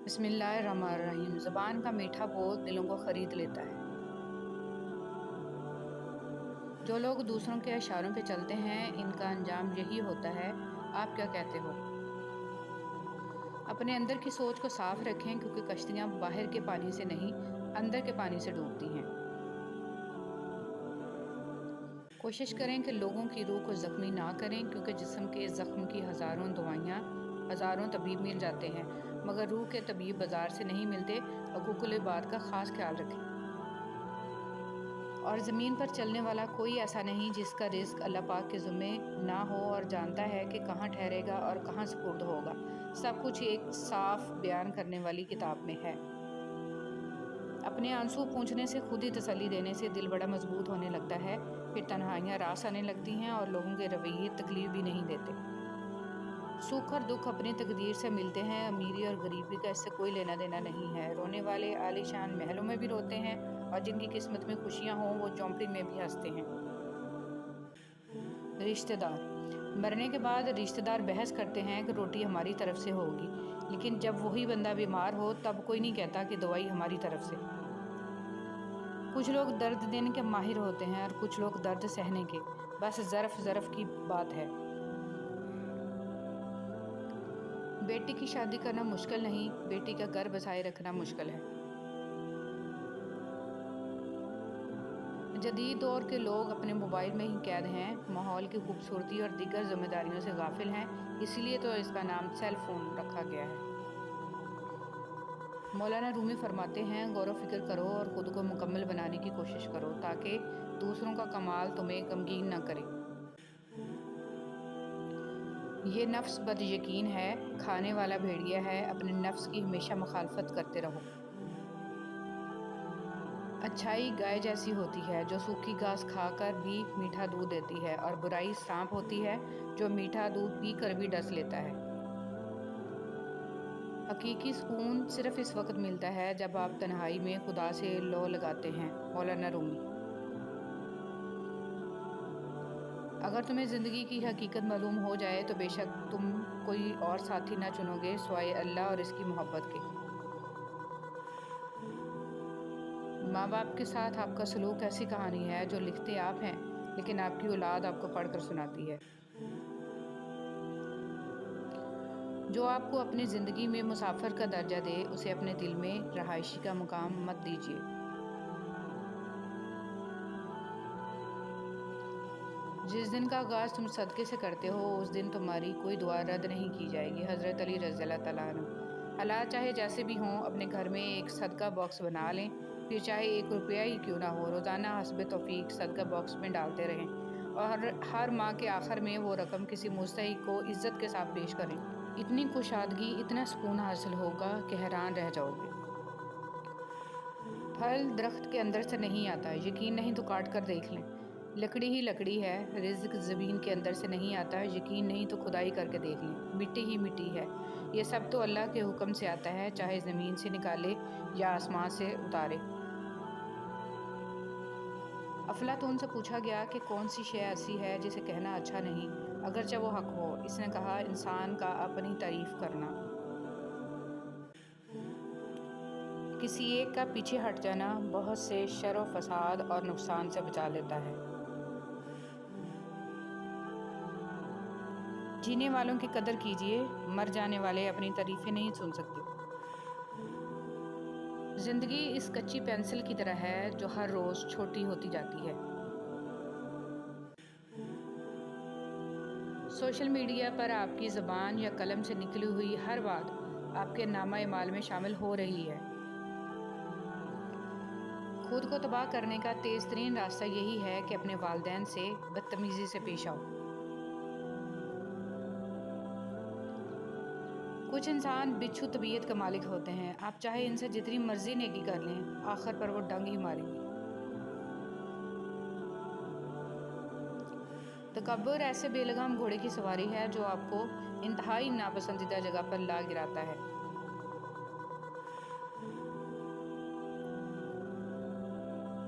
بسم اللہ الرحمن الرحیم۔ زبان کا میٹھا بول دلوں کو خرید لیتا ہے۔ جو لوگ دوسروں کے اشاروں پہ چلتے ہیں ان کا انجام یہی ہوتا ہے۔ آپ کیا کہتے ہو؟ اپنے اندر کی سوچ کو صاف رکھیں کیونکہ کشتیاں باہر کے پانی سے نہیں اندر کے پانی سے ڈوبتی ہیں۔ کوشش کریں کہ لوگوں کی روح کو زخمی نہ کریں کیونکہ جسم کے زخم کی ہزاروں دوائیاں ہزاروں طبیب مل جاتے ہیں مگر روح کے طبیب بازار سے نہیں ملتے۔ حقوق العباد کا خاص خیال رکھیں۔ اور زمین پر چلنے والا کوئی ایسا نہیں جس کا رزق اللہ پاک کے ذمے نہ ہو اور جانتا ہے کہ کہاں ٹھہرے گا اور کہاں سپرد ہوگا۔ سب کچھ ایک صاف بیان کرنے والی کتاب میں ہے۔ اپنے آنسو پونچھنے سے خود ہی تسلی دینے سے دل بڑا مضبوط ہونے لگتا ہے۔ پھر تنہائیاں راس آنے لگتی ہیں اور لوگوں کے رویے تکلیف بھی نہیں دیتے۔ سکھ اور دکھ اپنی تقدیر سے ملتے ہیں۔ امیری اور غریبی کا اس سے کوئی لینا دینا نہیں ہے۔ رونے والے عالی شان محلوں میں بھی روتے ہیں اور جن کی قسمت میں خوشیاں ہوں وہ جھونپڑی میں بھی ہنستے ہیں۔ رشتہ دار مرنے کے بعد رشتہ دار بحث کرتے ہیں کہ روٹی ہماری طرف سے ہوگی، لیکن جب وہی بندہ بیمار ہو تب کوئی نہیں کہتا کہ دوائی ہماری طرف سے۔ کچھ لوگ درد دینے کے ماہر ہوتے ہیں اور کچھ لوگ درد سہنے کے، بس ظرف کی بات ہے۔ بیٹی کی شادی کرنا مشکل نہیں، بیٹی کا گھر بسائے رکھنا مشکل ہے۔ جدید دور کے لوگ اپنے موبائل میں ہی قید ہیں، ماحول کی خوبصورتی اور دیگر ذمہ داریوں سے غافل ہیں، اسی لیے تو اس کا نام سیل فون رکھا گیا ہے۔ مولانا رومی فرماتے ہیں، غور و فکر کرو اور خود کو مکمل بنانے کی کوشش کرو تاکہ دوسروں کا کمال تمہیں غمگین نہ کرے۔ یہ نفس بد یقین ہے، کھانے والا بھیڑیا ہے، اپنے نفس کی ہمیشہ مخالفت کرتے رہو۔ اچھائی گائے جیسی ہوتی ہے جو سوکھی گھاس کھا کر بھی میٹھا دودھ دیتی ہے، اور برائی سانپ ہوتی ہے جو میٹھا دودھ پی کر بھی ڈس لیتا ہے۔ حقیقی سکون صرف اس وقت ملتا ہے جب آپ تنہائی میں خدا سے لو لگاتے ہیں۔ مولانا رومی۔ اگر تمہیں زندگی کی حقیقت معلوم ہو جائے تو بے شک تم کوئی اور ساتھی نہ چنو گے سوائے اللہ اور اس کی محبت کے۔ ماں باپ کے ساتھ آپ کا سلوک ایسی کہانی ہے جو لکھتے آپ ہیں لیکن آپ کی اولاد آپ کو پڑھ کر سناتی ہے۔ جو آپ کو اپنی زندگی میں مسافر کا درجہ دے اسے اپنے دل میں رہائشی کا مقام مت دیجیے۔ جس دن کا آغاز تم صدقے سے کرتے ہو اس دن تمہاری کوئی دعا رد نہیں کی جائے گی۔ حضرت علی رضی اللہ تعالیٰ عنہ۔ حالات چاہے جیسے بھی ہوں اپنے گھر میں ایک صدقہ باکس بنا لیں، پھر چاہے 1 روپیہ ہی کیوں نہ ہو، روزانہ حسب توفیق صدقہ باکس میں ڈالتے رہیں اور ہر ماہ کے آخر میں وہ رقم کسی مستحق کو عزت کے ساتھ پیش کریں۔ اتنی کشادگی، اتنا سکون حاصل ہوگا کہ حیران رہ جاؤ گے۔ پھل درخت کے اندر سے نہیں آتا، یقین نہیں تو کاٹ کر دیکھ لیں۔ لکڑی ہی لکڑی ہے، رزق زمین کے اندر سے نہیں آتا، یقین نہیں تو کھدائی کر کے دیکھ لیں۔ مٹی ہی مٹی ہے، یہ سب تو اللہ کے حکم سے آتا ہے، چاہے زمین سے نکالے یا آسمان سے اتارے۔ افلاطون سے پوچھا گیا کہ کون سی شے ایسی ہے جسے کہنا اچھا نہیں اگرچہ وہ حق ہو؟ اس نے کہا، انسان کا اپنی تعریف کرنا۔ کسی ایک کا پیچھے ہٹ جانا بہت سے شر و فساد اور نقصان سے بچا لیتا ہے۔ جینے والوں کی قدر کیجیے، مر جانے والے اپنی تعریفیں نہیں سن سکتے۔ زندگی اس کچی پینسل کی طرح ہے جو ہر روز چھوٹی ہوتی جاتی ہے۔ سوشل میڈیا پر آپ کی زبان یا قلم سے نکلی ہوئی ہر بات آپ کے نامہ اعمال میں شامل ہو رہی ہے۔ خود کو تباہ کرنے کا تیز ترین راستہ یہی ہے کہ اپنے والدین سے بدتمیزی سے پیش آؤ۔ کچھ انسان بچھو طبیعت کا مالک ہوتے ہیں، آپ چاہے ان سے جتنی مرضی نیکی کر لیں آخر پر وہ ڈنگ ہی ماریں گے۔ تکبر ایسے بے لگام گھوڑے کی سواری ہے جو آپ کو انتہائی ناپسندیدہ جگہ پر لا گراتا ہے۔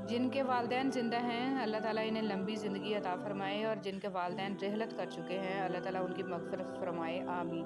جن کے والدین زندہ ہیں اللہ تعالیٰ انہیں لمبی زندگی عطا فرمائے، اور جن کے والدین رحلت کر چکے ہیں اللہ تعالیٰ ان کی مغفرت فرمائے، آمین۔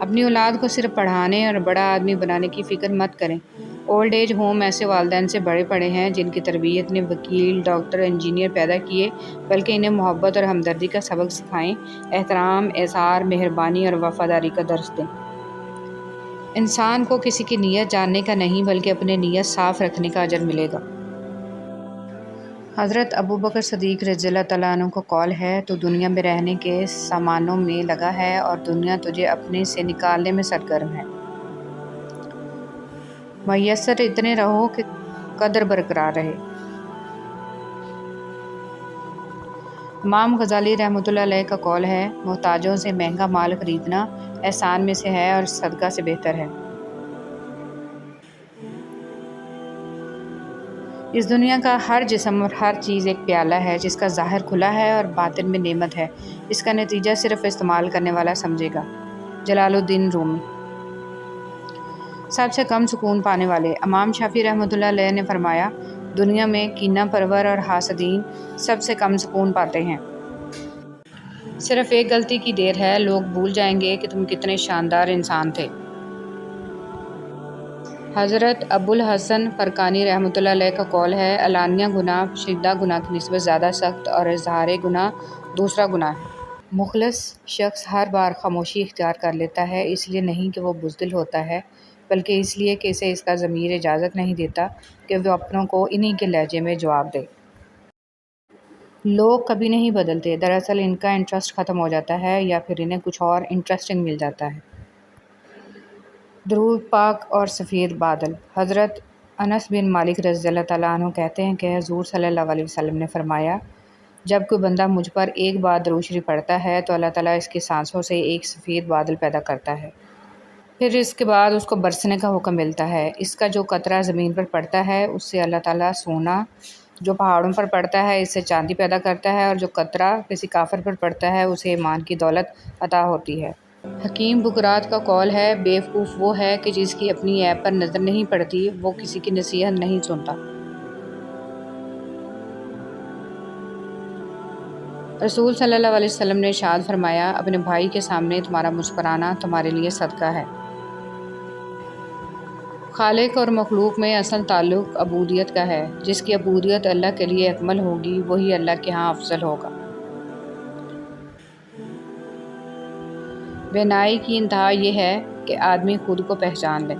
اپنی اولاد کو صرف پڑھانے اور بڑا آدمی بنانے کی فکر مت کریں۔ اولڈ ایج ہوم ایسے والدین سے بڑے پڑے ہیں جن کی تربیت نے وکیل، ڈاکٹر، انجینئر پیدا کیے، بلکہ انہیں محبت اور ہمدردی کا سبق سکھائیں، احترام، اظہار، مہربانی اور وفاداری کا درس دیں۔ انسان کو کسی کی نیت جاننے کا نہیں بلکہ اپنی نیت صاف رکھنے کا اجر ملے گا۔ حضرت ابوبکر صدیق رضی اللہ تعالیٰ عنہ کا قول ہے، تو دنیا میں رہنے کے سامانوں میں لگا ہے اور دنیا تجھے اپنے سے نکالنے میں سرگرم ہے۔ میسر اتنے رہو کہ قدر برقرار رہے۔ امام غزالی رحمۃ اللہ علیہ کا قول ہے، محتاجوں سے مہنگا مال خریدنا احسان میں سے ہے اور صدقہ سے بہتر ہے۔ اس دنیا کا ہر جسم اور ہر چیز ایک پیالہ ہے جس کا ظاہر کھلا ہے اور باطن میں نعمت ہے، اس کا نتیجہ صرف استعمال کرنے والا سمجھے گا۔ جلال الدین رومی۔ سب سے کم سکون پانے والے۔ امام شافعی رحمۃ اللہ علیہ نے فرمایا، دنیا میں کینہ پرور اور حاسدین سب سے کم سکون پاتے ہیں۔ صرف ایک غلطی کی دیر ہے، لوگ بھول جائیں گے کہ تم کتنے شاندار انسان تھے۔ حضرت ابو الحسن فرقانی رحمۃ اللہ علیہ کا قول ہے، علانیہ گناہ پوشیدہ گناہ کی نسبت زیادہ سخت اور اظہار گناہ دوسرا گناہ ہے۔ مخلص شخص ہر بار خاموشی اختیار کر لیتا ہے، اس لیے نہیں کہ وہ بزدل ہوتا ہے، بلکہ اس لیے کہ اسے اس کا ضمیر اجازت نہیں دیتا کہ وہ اپنوں کو انہی کے لہجے میں جواب دے۔ لوگ کبھی نہیں بدلتے، دراصل ان کا انٹرسٹ ختم ہو جاتا ہے یا پھر انہیں کچھ اور انٹرسٹنگ مل جاتا ہے۔ درود پاک اور سفید بادل۔ حضرت انس بن مالک رضی اللہ تعالیٰ عنہ کہتے ہیں کہ حضور صلی اللہ علیہ وسلم نے فرمایا، جب کوئی بندہ مجھ پر ایک بار درود شریف پڑھتا ہے تو اللہ تعالیٰ اس کی سانسوں سے ایک سفید بادل پیدا کرتا ہے، پھر اس کے بعد اس کو برسنے کا حکم ملتا ہے۔ اس کا جو قطرہ زمین پر پڑتا ہے اس سے اللہ تعالیٰ سونا، جو پہاڑوں پر پڑتا ہے اس سے چاندی پیدا کرتا ہے، اور جو قطرہ کسی کافر پر پڑتا ہے اسے ایمان کی دولت عطا ہوتی ہے۔ حکیم بکرات کا قول ہے، بیوقوف وہ ہے کہ جس کی اپنی عیب پر نظر نہیں پڑتی، وہ کسی کی نصیحت نہیں سنتا۔ رسول صلی اللہ علیہ وسلم نے ارشاد فرمایا، اپنے بھائی کے سامنے تمہارا مسکرانا تمہارے لیے صدقہ ہے۔ خالق اور مخلوق میں اصل تعلق عبودیت کا ہے، جس کی عبودیت اللہ کے لیے اکمل ہوگی وہی اللہ کے ہاں افضل ہوگا۔ بینائی کی انتہا یہ ہے کہ آدمی خود کو پہچان لے۔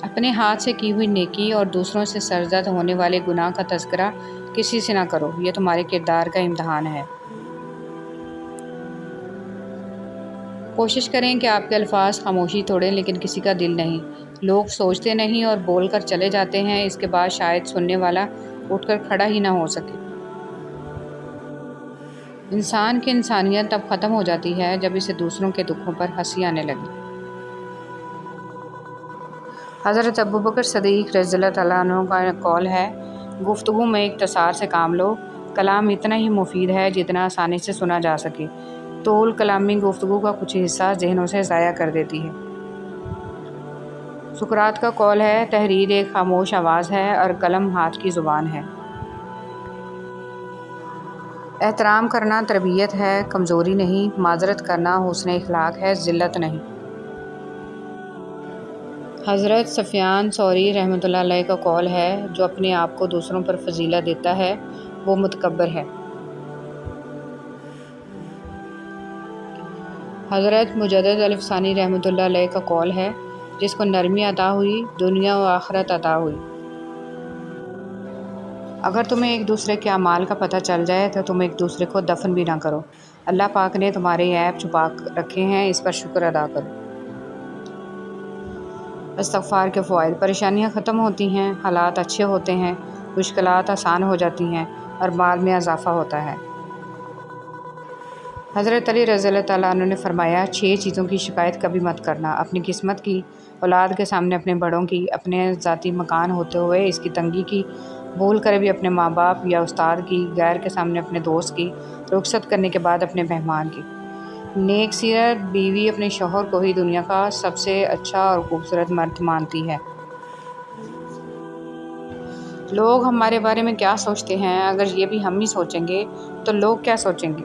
اپنے ہاتھ سے کی ہوئی نیکی اور دوسروں سے سرزد ہونے والے گناہ کا تذکرہ کسی سے نہ کرو، یہ تمہارے کردار کا امتحان ہے۔ کوشش کریں کہ آپ کے الفاظ خاموشی توڑیں لیکن کسی کا دل نہیں۔ لوگ سوچتے نہیں اور بول کر چلے جاتے ہیں، اس کے بعد شاید سننے والا اٹھ کر کھڑا ہی نہ ہو سکے۔ انسان کی انسانیت تب ختم ہو جاتی ہے جب اسے دوسروں کے دکھوں پر ہنسی آنے لگے۔ حضرت ابوبکر صدیق رضی اللہ تعالیٰ عنہ کا قول ہے، گفتگو میں اختصار سے کام لو، کلام اتنا ہی مفید ہے جتنا آسانی سے سنا جا سکے، طول کلامی گفتگو کا کچھ حصہ ذہنوں سے ضائع کر دیتی ہے۔ سقراط کا قول ہے، تحریر ایک خاموش آواز ہے اور قلم ہاتھ کی زبان ہے۔ احترام کرنا تربیت ہے، کمزوری نہیں۔ معذرت کرنا حسن اخلاق ہے، ذلت نہیں۔ حضرت سفیان ثوری رحمۃ اللہ علیہ کا قول ہے، جو اپنے آپ کو دوسروں پر فضیلت دیتا ہے وہ متکبر ہے۔ حضرت مجدد الفسانی رحمۃ اللہ علیہ کا قول ہے، جس کو نرمی عطا ہوئی دنیا و آخرت عطا ہوئی۔ اگر تمہیں ایک دوسرے کے اعمال کا پتہ چل جائے تو تم ایک دوسرے کو دفن بھی نہ کرو۔ اللہ پاک نے تمہارے عیب چھپا رکھے ہیں، اس پر شکر ادا کرو۔ استغفار کے فوائد۔ پریشانیاں ختم ہوتی ہیں، حالات اچھے ہوتے ہیں، مشکلات آسان ہو جاتی ہیں اور مال میں اضافہ ہوتا ہے۔ حضرت علی رضی اللہ تعالیٰ عنہ نے فرمایا، 6 چیزوں کی شکایت کبھی مت کرنا: اپنی قسمت کی، اولاد کے سامنے اپنے بڑوں کی، اپنے ذاتی مکان ہوتے ہوئے اس کی تنگی کی، بھول کر بھی اپنے ماں باپ یا استاد کی، غیر کے سامنے اپنے دوست کی، رخصت کرنے کے بعد اپنے مہمان کی۔ نیک سیرت بیوی اپنے شوہر کو ہی دنیا کا سب سے اچھا اور خوبصورت مرد مانتی ہے۔ لوگ ہمارے بارے میں کیا سوچتے ہیں، اگر یہ بھی ہم ہی سوچیں گے تو لوگ کیا سوچیں گے؟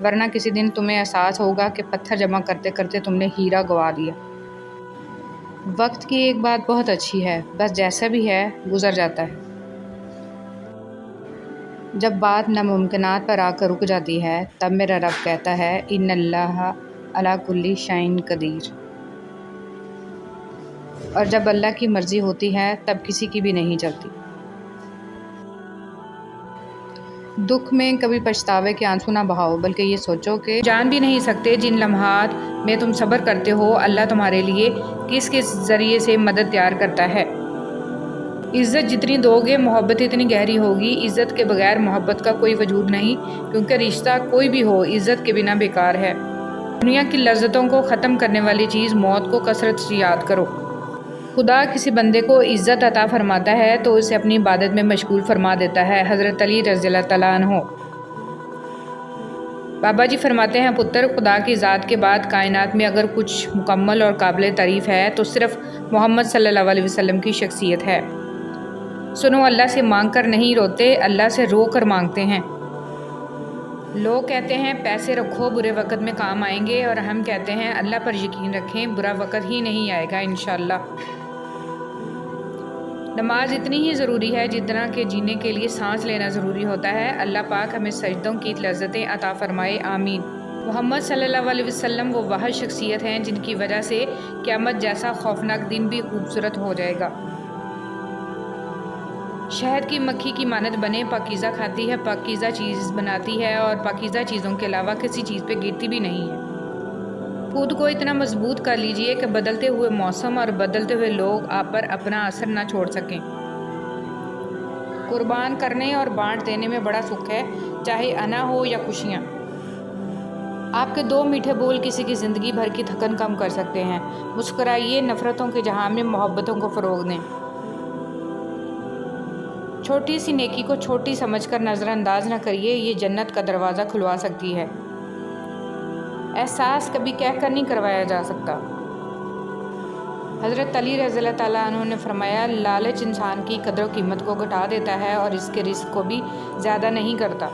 ورنہ کسی دن تمہیں احساس ہوگا کہ پتھر جمع کرتے کرتے تم نے ہیرا گنوا دیا۔ وقت کی ایک بات بہت اچھی ہے، بس جیسا بھی ہے گزر جاتا ہے۔ جب بات ناممکنات پر آ کر رک جاتی ہے تب میرا رب کہتا ہے ان اللہ علی کل شیء قدیر، اور جب اللہ کی مرضی ہوتی ہے تب کسی کی بھی نہیں چلتی۔ دکھ میں کبھی پچھتاوے کے آنسو نہ بہاؤ، بلکہ یہ سوچو کہ جان بھی نہیں سکتے جن لمحات میں تم صبر کرتے ہو اللہ تمہارے لیے کس کس ذریعے سے مدد تیار کرتا ہے۔ عزت جتنی دو گے محبت اتنی گہری ہوگی۔ عزت کے بغیر محبت کا کوئی وجود نہیں، کیونکہ رشتہ کوئی بھی ہو عزت کے بنا بیکار ہے۔ دنیا کی لذتوں کو ختم کرنے والی چیز موت کو کثرت سے یاد کرو۔ خدا کسی بندے کو عزت عطا فرماتا ہے تو اسے اپنی عبادت میں مشغول فرما دیتا ہے۔ حضرت علی رضی اللہ تعالیٰ عنہ۔ بابا جی فرماتے ہیں پتر، خدا کی ذات کے بعد کائنات میں اگر کچھ مکمل اور قابل تعریف ہے تو صرف محمد صلی اللہ علیہ وسلم کی شخصیت ہے۔ سنو، اللہ سے مانگ کر نہیں روتے، اللہ سے رو کر مانگتے ہیں۔ لوگ کہتے ہیں پیسے رکھو برے وقت میں کام آئیں گے، اور ہم کہتے ہیں اللہ پر یقین رکھیں برا وقت ہی نہیں آئے گا انشاءاللہ۔ نماز اتنی ہی ضروری ہے جتنا کہ جینے کے لیے سانس لینا ضروری ہوتا ہے۔ اللہ پاک ہمیں سجدوں کی لذتیں عطا فرمائے، آمین۔ محمد صلی اللہ علیہ وسلم وہ واحد شخصیت ہیں جن کی وجہ سے قیامت جیسا خوفناک دن بھی خوبصورت ہو جائے گا۔ شہد کی مکھی کی مانند بنے، پاکیزہ کھاتی ہے، پاکیزہ چیز بناتی ہے، اور پاکیزہ چیزوں کے علاوہ کسی چیز پہ گرتی بھی نہیں ہے۔ خود کو اتنا مضبوط کر لیجئے کہ بدلتے ہوئے موسم اور بدلتے ہوئے لوگ آپ پر اپنا اثر نہ چھوڑ سکیں۔ قربان کرنے اور بانٹ دینے میں بڑا سکھ ہے، چاہے انا ہو یا خوشیاں۔ آپ کے دو میٹھے بول کسی کی زندگی بھر کی تھکن کم کر سکتے ہیں۔ مسکرائیے، نفرتوں کے جہاں میں محبتوں کو فروغ دیں۔ چھوٹی سی نیکی کو چھوٹی سمجھ کر نظر انداز نہ کریے، یہ جنت کا دروازہ کھلوا سکتی ہے۔ احساس کبھی کہہ کر نہیں کروایا جا سکتا۔ حضرت علی رضی اللہ تعالیٰ عنہ نے فرمایا لالچ انسان کی قدر و قیمت کو گھٹا دیتا ہے اور اس کے رزق کو بھی زیادہ نہیں کرتا۔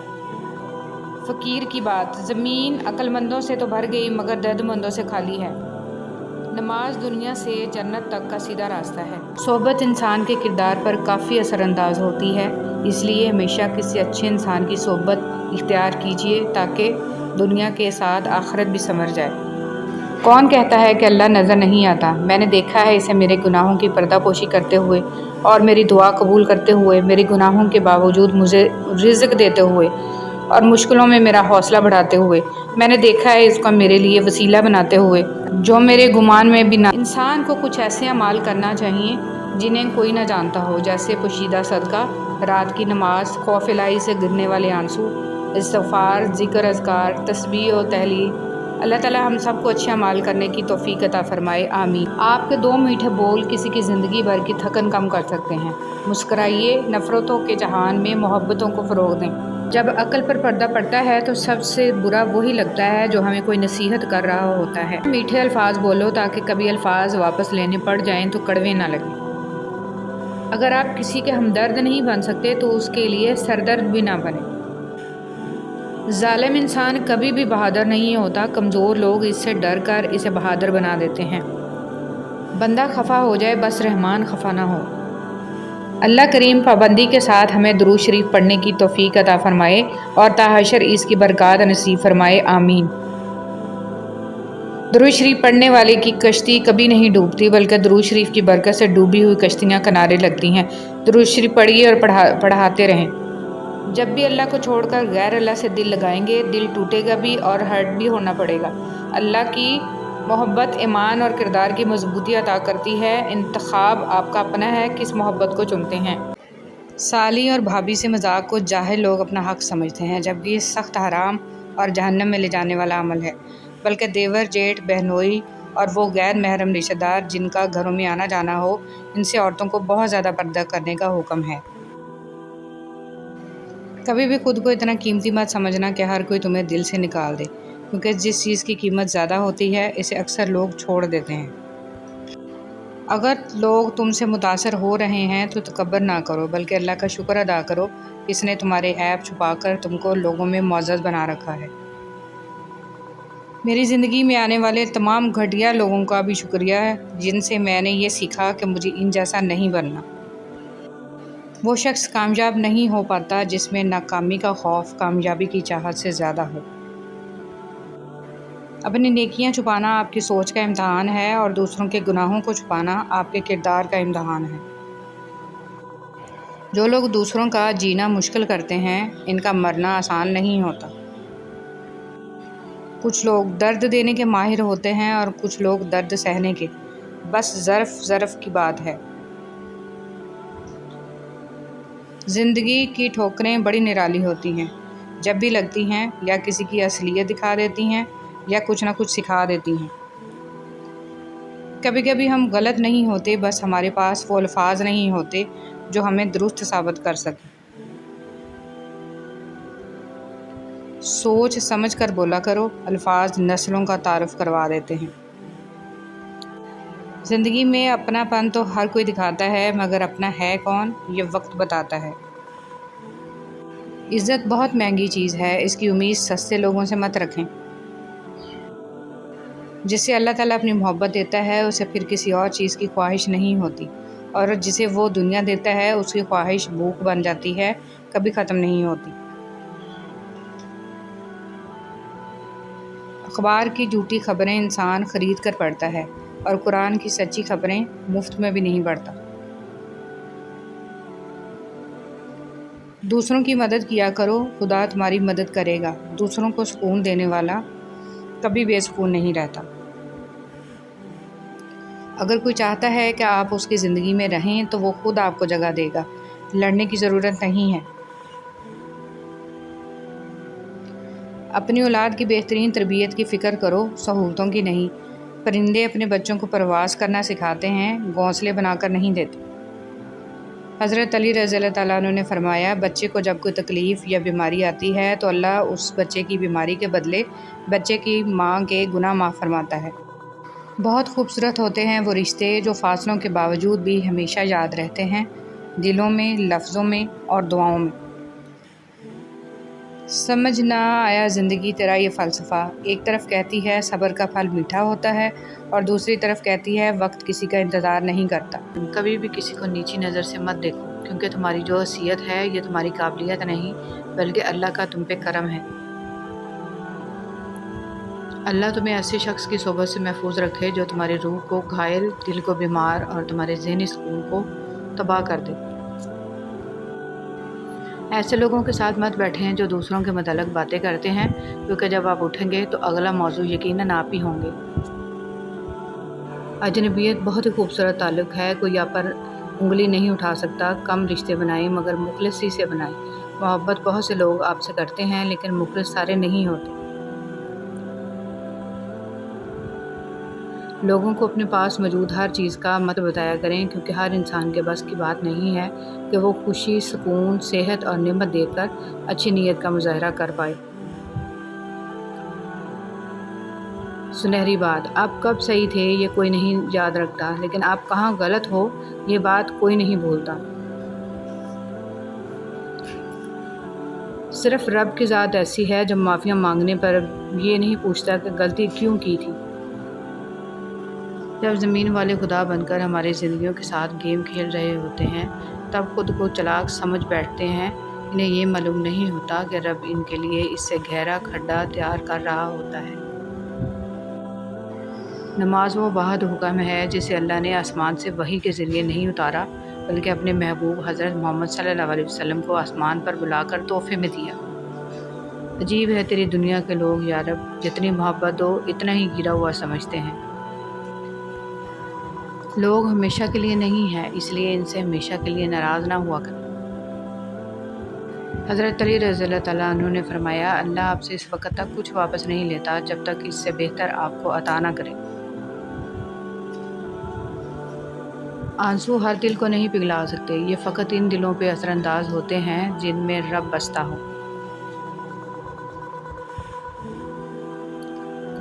فقیر کی بات، زمین عقل مندوں سے تو بھر گئی مگر درد مندوں سے خالی ہے۔ نماز دنیا سے جنت تک کا سیدھا راستہ ہے۔ صحبت انسان کے کردار پر کافی اثر انداز ہوتی ہے، اس لیے ہمیشہ کسی اچھے انسان کی صحبت اختیار کیجیے تاکہ دنیا کے ساتھ آخرت بھی سنور جائے۔ کون کہتا ہے کہ اللہ نظر نہیں آتا؟ میں نے دیکھا ہے اسے میرے گناہوں کی پردہ پوشی کرتے ہوئے اور میری دعا قبول کرتے ہوئے، میرے گناہوں کے باوجود مجھے رزق دیتے ہوئے اور مشکلوں میں میرا حوصلہ بڑھاتے ہوئے۔ میں نے دیکھا ہے اس کو میرے لیے وسیلہ بناتے ہوئے جو میرے گمان میں بھی نہ۔ انسان کو کچھ ایسے اعمال کرنا چاہیے جنہیں کوئی نہ جانتا ہو، جیسے پوشیدہ صدقہ، رات کی نماز، خوف الہی سے گرنے والے آنسو، استغفار، ذکر، اذکار، تسبیح و تحلیل۔ اللہ تعالی ہم سب کو اچھے اعمال کرنے کی توفیق عطا فرمائے، آمین۔ آپ کے دو میٹھے بول کسی کی زندگی بھر کی تھکن کم کر سکتے ہیں۔ مسکرائیے، نفرتوں کے جہان میں محبتوں کو فروغ دیں۔ جب عقل پر پردہ پڑتا ہے تو سب سے برا وہی لگتا ہے جو ہمیں کوئی نصیحت کر رہا ہوتا ہے۔ میٹھے الفاظ بولو تاکہ کبھی الفاظ واپس لینے پڑ جائیں تو کڑوے نہ لگیں۔ اگر آپ کسی کے ہمدرد نہیں بن سکتے تو اس کے لیے سردرد بھی نہ بنیں۔ ظالم انسان کبھی بھی بہادر نہیں ہوتا، کمزور لوگ اس سے ڈر کر اسے بہادر بنا دیتے ہیں۔ بندہ خفا ہو جائے بس رحمان خفا نہ ہو۔ اللہ کریم پابندی کے ساتھ ہمیں درود شریف پڑھنے کی توفیق عطا فرمائے اور تا حشر اس کی برکات نصیب فرمائے، آمین۔ درود شریف پڑھنے والے کی کشتی کبھی نہیں ڈوبتی، بلکہ درود شریف کی برکت سے ڈوبی ہوئی کشتیاں کنارے لگتی ہیں۔ درود شریف پڑھیے اور پڑھاتے رہیں۔ جب بھی اللہ کو چھوڑ کر غیر اللہ سے دل لگائیں گے، دل ٹوٹے گا بھی اور ہرٹ بھی ہونا پڑے گا۔ اللہ کی محبت ایمان اور کردار کی مضبوطی عطا کرتی ہے۔ انتخاب آپ کا اپنا ہے، کس محبت کو چنتے ہیں۔ سالی اور بھابھی سے مذاق کو جاہل لوگ اپنا حق سمجھتے ہیں، جبکہ یہ سخت حرام اور جہنم میں لے جانے والا عمل ہے۔ بلکہ دیور، جیٹھ، بہنوئی اور وہ غیر محرم رشتہ دار جن کا گھروں میں آنا جانا ہو، ان سے عورتوں کو بہت زیادہ پردہ کرنے کا حکم ہے۔ کبھی بھی خود کو اتنا قیمتی مت سمجھنا کہ ہر کوئی تمہیں دل سے نکال دے، کیونکہ جس چیز کی قیمت زیادہ ہوتی ہے اسے اکثر لوگ چھوڑ دیتے ہیں۔ اگر لوگ تم سے متاثر ہو رہے ہیں تو تکبر نہ کرو، بلکہ اللہ کا شکر ادا کرو، اس نے تمہارے عیب چھپا کر تم کو لوگوں میں معزز بنا رکھا ہے۔ میری زندگی میں آنے والے تمام گھٹیا لوگوں کا بھی شکریہ ہے جن سے میں نے یہ سیکھا کہ مجھے ان جیسا نہیں بننا۔ وہ شخص کامیاب نہیں ہو پاتا جس میں ناکامی کا خوف کامیابی کی چاہت سے زیادہ ہو۔ اپنی نیکیاں چھپانا آپ کی سوچ کا امتحان ہے اور دوسروں کے گناہوں کو چھپانا آپ کے کردار کا امتحان ہے۔ جو لوگ دوسروں کا جینا مشکل کرتے ہیں ان کا مرنا آسان نہیں ہوتا۔ کچھ لوگ درد دینے کے ماہر ہوتے ہیں اور کچھ لوگ درد سہنے کے، بس ظرف کی بات ہے۔ زندگی کی ٹھوکریں بڑی نرالی ہوتی ہیں، جب بھی لگتی ہیں یا کسی کی اصلیت دکھا دیتی ہیں یا کچھ نہ کچھ سکھا دیتی ہیں۔ کبھی کبھی ہم غلط نہیں ہوتے، بس ہمارے پاس وہ الفاظ نہیں ہوتے جو ہمیں درست ثابت کر سکیں۔ سوچ سمجھ کر بولا کرو، الفاظ نسلوں کا تعارف کروا دیتے ہیں۔ زندگی میں اپنا پن تو ہر کوئی دکھاتا ہے مگر اپنا ہے کون یہ وقت بتاتا ہے۔ عزت بہت مہنگی چیز ہے، اس کی امید سستے لوگوں سے مت رکھیں۔ جس سے اللہ تعالیٰ اپنی محبت دیتا ہے اسے پھر کسی اور چیز کی خواہش نہیں ہوتی، اور جسے وہ دنیا دیتا ہے اس کی خواہش بھوک بن جاتی ہے، کبھی ختم نہیں ہوتی۔ اخبار کی جھوٹی خبریں انسان خرید کر پڑھتا ہے اور قرآن کی سچی خبریں مفت میں بھی نہیں پڑھتا۔ دوسروں کی مدد کیا کرو، خدا تمہاری مدد کرے گا۔ دوسروں کو سکون دینے والا کبھی بے سکون نہیں رہتا۔ اگر کوئی چاہتا ہے کہ آپ اس کی زندگی میں رہیں تو وہ خود آپ کو جگہ دے گا، لڑنے کی ضرورت نہیں ہے۔ اپنی اولاد کی بہترین تربیت کی فکر کرو، سہولتوں کی نہیں۔ پرندے اپنے بچوں کو پرواز کرنا سکھاتے ہیں، گھونسلے بنا کر نہیں دیتے۔ حضرت علی رضی اللہ تعالیٰ عنہ نے فرمایا، بچے کو جب کوئی تکلیف یا بیماری آتی ہے تو اللہ اس بچے کی بیماری کے بدلے بچے کی ماں کے گناہ معاف فرماتا ہے۔ بہت خوبصورت ہوتے ہیں وہ رشتے جو فاصلوں کے باوجود بھی ہمیشہ یاد رہتے ہیں، دلوں میں، لفظوں میں اور دعاؤں میں۔ سمجھ نہ آیا زندگی تیرا یہ فلسفہ، ایک طرف کہتی ہے صبر کا پھل میٹھا ہوتا ہے اور دوسری طرف کہتی ہے وقت کسی کا انتظار نہیں کرتا۔ کبھی بھی کسی کو نیچی نظر سے مت دیکھو، کیونکہ تمہاری جو حیثیت ہے یہ تمہاری قابلیت نہیں بلکہ اللہ کا تم پہ کرم ہے۔ اللہ تمہیں ایسے شخص کی صحبت سے محفوظ رکھے جو تمہاری روح کو گھائل، دل کو بیمار اور تمہارے ذہنی سکون کو تباہ کر دے۔ ایسے لوگوں کے ساتھ مت بیٹھیں جو دوسروں کے متعلق باتیں کرتے ہیں، کیونکہ جب آپ اٹھیں گے تو اگلا موضوع یقیناً آپ ہی ہوں گے۔ اجنبیت بہت ہی خوبصورت تعلق ہے، کوئی آپ پر انگلی نہیں اٹھا سکتا۔ کم رشتے بنائیں مگر مخلصی سے بنائیں۔ محبت بہت سے لوگ آپ سے کرتے ہیں لیکن مخلص سارے نہیں ہوتے۔ لوگوں کو اپنے پاس موجود ہر چیز کا مت بتایا کریں، کیونکہ ہر انسان کے بس کی بات نہیں ہے کہ وہ خوشی، سکون، صحت اور نعمت دے کر اچھی نیت کا مظاہرہ کر پائے۔ سنہری بات، آپ کب صحیح تھے یہ کوئی نہیں یاد رکھتا، لیکن آپ کہاں غلط ہو یہ بات کوئی نہیں بھولتا۔ صرف رب کی ذات ایسی ہے جو معافی مانگنے پر یہ نہیں پوچھتا کہ غلطی کیوں کی تھی۔ جب زمین والے خدا بن کر ہماری زندگیوں کے ساتھ گیم کھیل رہے ہوتے ہیں تب خود کو چلاک سمجھ بیٹھتے ہیں، انہیں یہ معلوم نہیں ہوتا کہ رب ان کے لیے اس سے گہرا کھڈا تیار کر رہا ہوتا ہے۔ نماز وہ واحد حکم ہے جسے اللہ نے آسمان سے وحی کے ذریعے نہیں اتارا بلکہ اپنے محبوب حضرت محمد صلی اللہ علیہ وسلم کو آسمان پر بلا کر تحفے میں دیا۔ عجیب ہے تیری دنیا کے لوگ یا رب، جتنی محبت دو اتنا ہی گرا ہوا سمجھتے ہیں۔ لوگ ہمیشہ کے لیے نہیں ہیں، اس لیے ان سے ہمیشہ کے لیے ناراض نہ ہوا کریں۔ حضرت علی رضی اللہ تعالیٰ عنہ نے فرمایا، اللہ آپ سے اس وقت تک کچھ واپس نہیں لیتا جب تک اس سے بہتر آپ کو عطا نہ کرے۔ آنسو ہر دل کو نہیں پگھلا سکتے، یہ فقط ان دلوں پہ اثر انداز ہوتے ہیں جن میں رب بستا ہو۔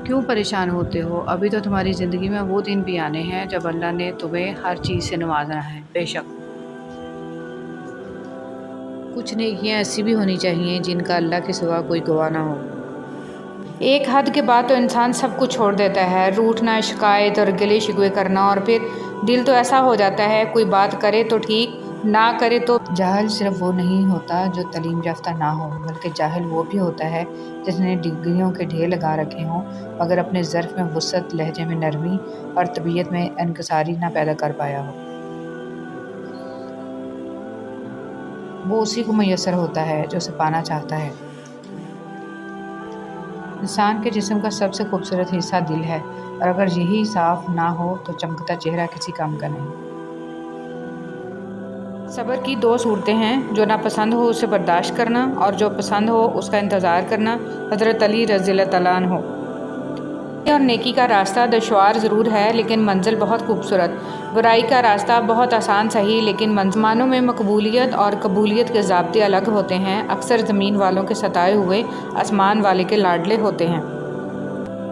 کیوں پریشان ہوتے ہو؟ ابھی تو تمہاری زندگی میں وہ دن بھی آنے ہیں جب اللہ نے تمہیں ہر چیز سے نوازنا ہے، بے شک۔ کچھ نیکیاں ایسی بھی ہونی چاہیے جن کا اللہ کے سوا کوئی گواہ نہ ہو۔ ایک حد کے بعد تو انسان سب کچھ چھوڑ دیتا ہے، روٹھنا، شکایت اور گلے شکوے کرنا، اور پھر دل تو ایسا ہو جاتا ہے کوئی بات کرے تو ٹھیک، نہ کرے تو۔ جاہل صرف وہ نہیں ہوتا جو تعلیم یافتہ نہ ہو، بلکہ جاہل وہ بھی ہوتا ہے جس نے ڈگریوں کے ڈھیر لگا رکھے ہوں مگر اپنے ظرف میں وسعت، لہجے میں نرمی اور طبیعت میں انکساری نہ پیدا کر پایا ہو۔ وہ اسی کو میسر ہوتا ہے جو اسے پانا چاہتا ہے۔ انسان کے جسم کا سب سے خوبصورت حصہ دل ہے، اور اگر یہی صاف نہ ہو تو چمکتا چہرہ کسی کام کا نہیں۔ صبر کی دو صورتیں ہیں، جو ناپسند ہو اسے برداشت کرنا، اور جو پسند ہو اس کا انتظار کرنا۔ حضرت علی رضی اللہ تعالیٰ عنہ۔ اور نیکی کا راستہ دشوار ضرور ہے لیکن منزل بہت خوبصورت، برائی کا راستہ بہت آسان صحیح لیکن آسمانوں میں مقبولیت اور قبولیت کے ضابطے الگ ہوتے ہیں، اکثر زمین والوں کے ستائے ہوئے آسمان والے کے لاڈلے ہوتے ہیں۔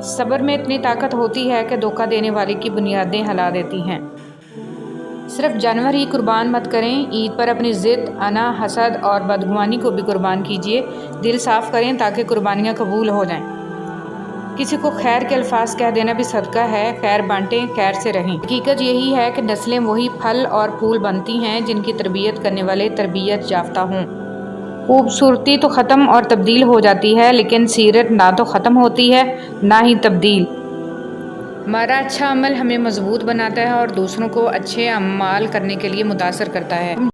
صبر میں اتنی طاقت ہوتی ہے کہ دھوکہ دینے والے کی بنیادیں ہلا دیتی ہیں۔ صرف جانور ہی قربان مت کریں، عید پر اپنی ضد، انا، حسد اور بدگمانی کو بھی قربان کیجیے۔ دل صاف کریں تاکہ قربانیاں قبول ہو جائیں۔ کسی کو خیر کے الفاظ کہہ دینا بھی صدقہ ہے، خیر بانٹیں، خیر سے رہیں۔ حقیقت یہی ہے کہ نسلیں وہی پھل اور پھول بنتی ہیں جن کی تربیت کرنے والے تربیت یافتہ ہوں۔ خوبصورتی تو ختم اور تبدیل ہو جاتی ہے لیکن سیرت نہ تو ختم ہوتی ہے نہ ہی تبدیل۔ ہمارا اچھا عمل ہمیں مضبوط بناتا ہے اور دوسروں کو اچھے اعمال کرنے کے لیے متاثر کرتا ہے۔